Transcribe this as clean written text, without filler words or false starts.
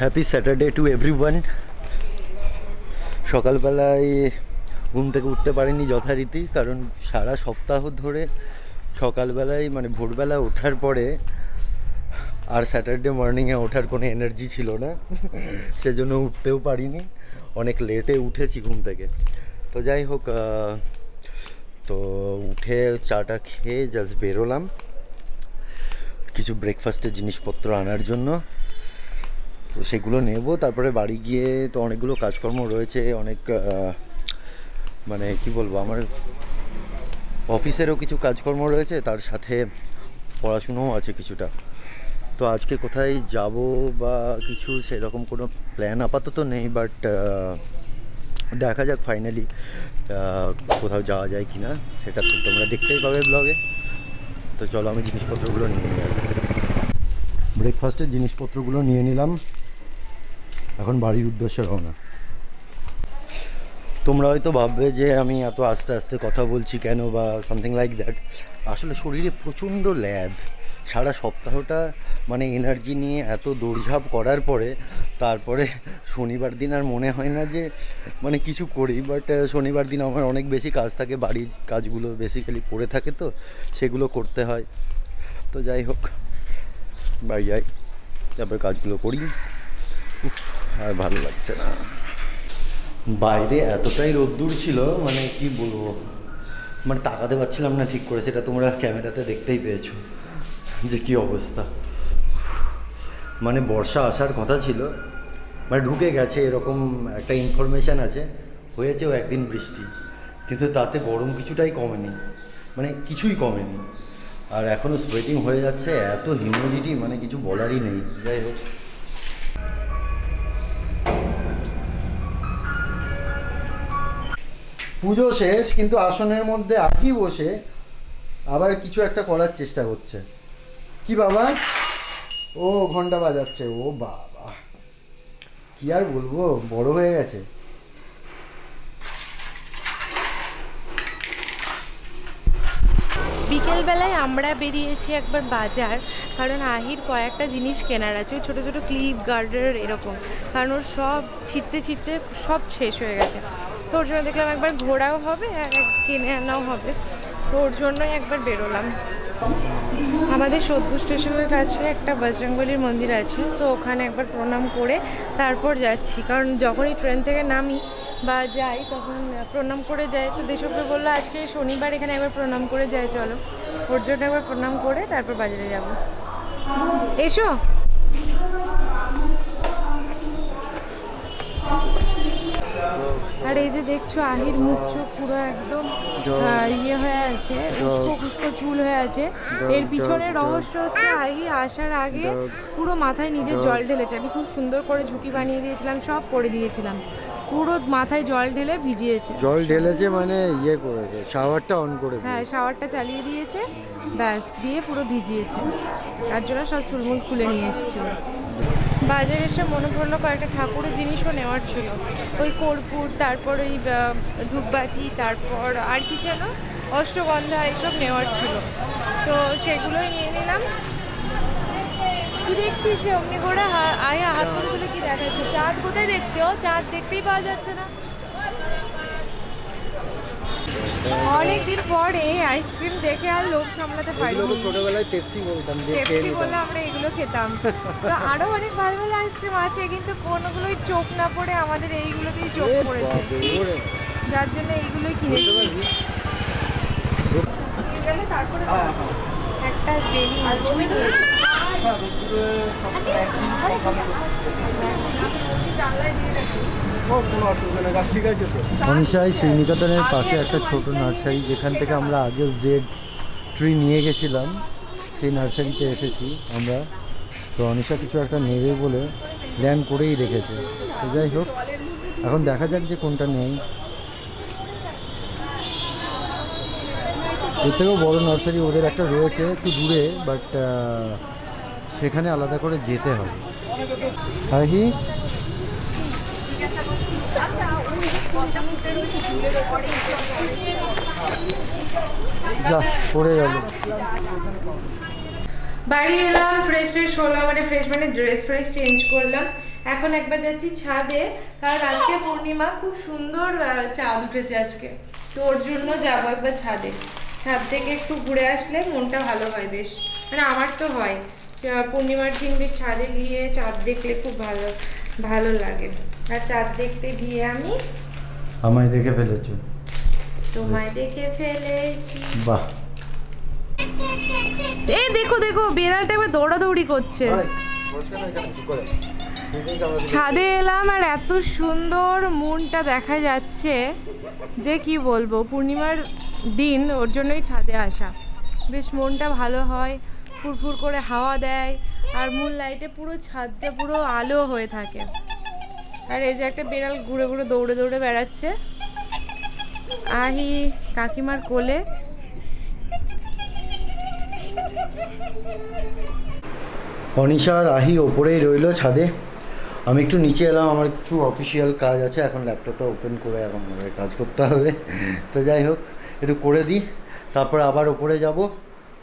Happy Saturday to everyone. সকালবেলায় ঘুম থেকে উঠতে পারিনি যথারীতি, কারণ সারা সপ্তাহ ধরে সকালবেলায় মানে ভোরবেলা ওঠার পরে আর স্যাটারডে মর্নিংয়ে ওঠার কোনো এনার্জি ছিল না, সেজন্য উঠতেও পারিনি। অনেক লেটে উঠেছি ঘুম থেকে। তো যাই হোক, তো উঠে চাটা খেয়ে জাস্ট বেরোলাম কিছু ব্রেকফাস্টের জিনিসপত্র আনার জন্য। তো সেগুলো নেব, তারপরে বাড়ি গিয়ে তো অনেকগুলো কাজকর্ম রয়েছে, অনেক মানে কি বলবো, আমার অফিসেরও কিছু কাজকর্ম রয়েছে, তার সাথে পড়াশুনোও আছে কিছুটা। তো আজকে কোথায় যাব বা কিছু সেরকম কোনো প্ল্যান আপাতত নেই, বাট দেখা যাক ফাইনালি কোথাও যাওয়া যায় কি না, সেটা তো তোমরা দেখতেই পাবে ব্লগে। তো চলো আমি জিনিসপত্রগুলো নিয়ে নিই। ব্রেকফাস্টের জিনিসপত্রগুলো নিয়ে নিলাম, এখন বাড়ির উদ্দেশ্যে রওনা। তোমরা হয়তো ভাববে যে আমি এত আস্তে আস্তে কথা বলছি কেন বা সামথিং লাইক দ্যাট। আসলে শরীরে প্রচণ্ড ল্যাদ, সারা সপ্তাহটা মানে এনার্জি নিয়ে এত দৌড়ঝাঁপ করার পরে তারপরে শনিবার দিন আর মনে হয় না যে মানে কিছু করি, বাট শনিবার দিন আমার অনেক বেশি কাজ থাকে, বাড়ির কাজগুলো বেসিক্যালি পড়ে থাকে, তো সেগুলো করতে হয়। তো যাই হোক, বাড়ি যাই, তারপরে কাজগুলো করি। আর ভালো লাগছে না, বাইরে এতটাই রোদ্দুর ছিল, মানে কি বলবো, মানে তাকাতে পারছিলাম না ঠিক করে। সেটা তোমরা ক্যামেরাতে দেখতেই পেয়েছো যে কি অবস্থা। মানে বর্ষা আসার কথা ছিল, মানে ঢুকে গেছে এরকম একটা ইনফরমেশান আছে, হয়েছেও একদিন বৃষ্টি, কিন্তু তাতে গরম কিছুটাই কমেনি, মানে কিছুই কমেনি। আর এখনও সোয়েটিং হয়ে যাচ্ছে, এত হিউমিডিটি, মানে কিছু বলারই নেই। যাই হোক, পুজো শেষ, কিন্তু আসনের মধ্যে আঁকি বসে আবার কিছু একটা করার চেষ্টা করছে। কি বাবা? ও ঘন্টা বাজাচ্ছে। ও বাবা, কি আর বলবো, বড় হয়ে গেছে। বিকেলবেলায় আমরা বেরিয়েছি একবার বাজার, কারণ আহির কয়েকটা জিনিস কেনার আছে, ওই ছোটো ছোটো ক্লিপ গার্ডার এরকম, কারণ ওর সব ছিটতে ছিটতে সব শেষ হয়ে গেছে। তো ওর জন্য দেখলাম একবার ঘোরাও হবে আর কিনে আনাও হবে, তো ওর জন্যই একবার বেরোলাম। আমাদের সোদপুর স্টেশনের কাছে একটা বজরংবলীর মন্দির আছে, তো ওখানে একবার প্রণাম করে তারপর যাচ্ছি, কারণ যখনই ট্রেন থেকে নামি বা যাই তখন প্রণাম করে যাই। তো দেশপ্রিয় বললো আজকে শনিবার এখানে একবার প্রণাম করে যাই, চলো। ওর জন্য একবার প্রণাম করে তারপর বাজারে যাব। এসো। আর এই যে দেখছো আহির মুখ চোখ পুরো একদম ইয়ে হয়ে আছে, উস্কো খুস্কো চুল হয়ে আছে। এর পিছনে রহস্য হচ্ছে আহি আসার আগে পুরো মাথায় নিজের জল ঢেলেছে। আমি খুব সুন্দর করে ঝুঁকি বানিয়ে দিয়েছিলাম, সব করে দিয়েছিলাম, পুরো মাথায় জল ঢেলে ভিজিয়েছে। জল ঢেলেছে মানে ইয়ে করেছে, শাওয়ারটা অন করে, হ্যাঁ শাওয়ারটা চালিয়ে দিয়েছে, ব্যাস দিয়ে পুরো ভিজিয়েছে। তার জন্য সব চুলমুল খুলে নিয়ে এসেছিল। বাজারে এসে মনে পড়লো কয়েকটা ঠাকুরের জিনিসও নেওয়ার ছিল, ওই কর্পূর, তারপর ওই ধূপবাতি, তারপর আর কি যেন অষ্টগন্ধা, এইসব নেওয়ার ছিল, তো সেগুলোই নিয়ে নিলাম। কি দেখছিস সে অমনি করে আয়া হাত তুলে তুলে কি দেখাচ্ছে? চাঁদ কোথায় দেখছো? চাঁদ দেখতেই পাওয়া যাচ্ছে না। অনেকদিন পরে আইসক্রিম দেখে আর লোভ সামলাতে পারিনি। ছোটবেলায় টেস্টি বলতাম, টেস্টি বলে আমরা এগুলো খেতাম। তো আরো অনেক ভালো ভালো আইসক্রিম আছে, কিন্তু কোনগুলোই চোখ না পড়ে আমাদের এইগুলোতেই চোখ পড়েছে, যার জন্য এইগুলোই কিনেছি। তারপরে একটা মনীষায় শ্রীনিকেতনের পাশে একটা ছোট নার্সারি, যেখান থেকে আমরা আগে জেড ট্রি নিয়ে গেছিলাম, সেই নার্সারিতে এসেছি আমরা। তো অনিশা কিছু একটা নেবে বলে প্ল্যান করেই রেখেছে। তো যাই হোক, এখন দেখা যাক যে কোনটা নেই। এর থেকেও বড় নার্সারি ওদের একটা রয়েছে একটু দূরে, বাট সেখানে আলাদা করে যেতে হবে। আহি যা পড়ে গেল। বাড়ি এলাম, ফ্রেশ হলাম, মানে ফ্রেশ মানে ড্রেস চেঞ্জ করলাম। এখন একবার যাচ্ছি ছাদে, কারণ আজকে পূর্ণিমা, খুব সুন্দর চাঁদ উঠেছে আজকে, তো ওর জন্য যাবো একবার ছাদে। ছাদ থেকে একটু ঘুরে আসলে মনটা ভালো হয় বেশ, মানে আমার তো হয় পূর্ণিমার দিন বেশ ছাদে গিয়ে চাঁদ দেখলে খুব ভালো ভালো লাগে। আর চাঁদ দেখতে গিয়ে আমি আমায় দেখে ফেলেছো? তোমায় দেখে ফেলেছি। বাহ, এই দেখো দেখো বিড়ালটা এবার দৌড়াদৌড়ি করছে। ছাদে এলাম আর এত সুন্দর মুনটা দেখা যাচ্ছে যে কি বলবো, পূর্ণিমার দিন ওর জন্যই ছাদে আসা, বেশ মনটা ভালো হয়, ফুরফুর করে হাওয়া দেয়, আর মুন লাইটে পুরো ছাদটা পুরো আলো হয়ে থাকে। আর এই যে একটা বিড়াল ঘুরে ঘুরে দৌড়ে দৌড়ে বেড়াচ্ছে, আহি কাকিমার কোলে। অনিশা আর আহি ওপরেই রইলো ছাদে, আমি একটু নিচে এলাম, আমার কিছু অফিসিয়াল কাজ আছে, এখন ল্যাপটপটা ওপেন করে এখন কাজ করতে হবে। তো যাই হোক, একটু করে দিই, তারপর আবার ওপরে যাব।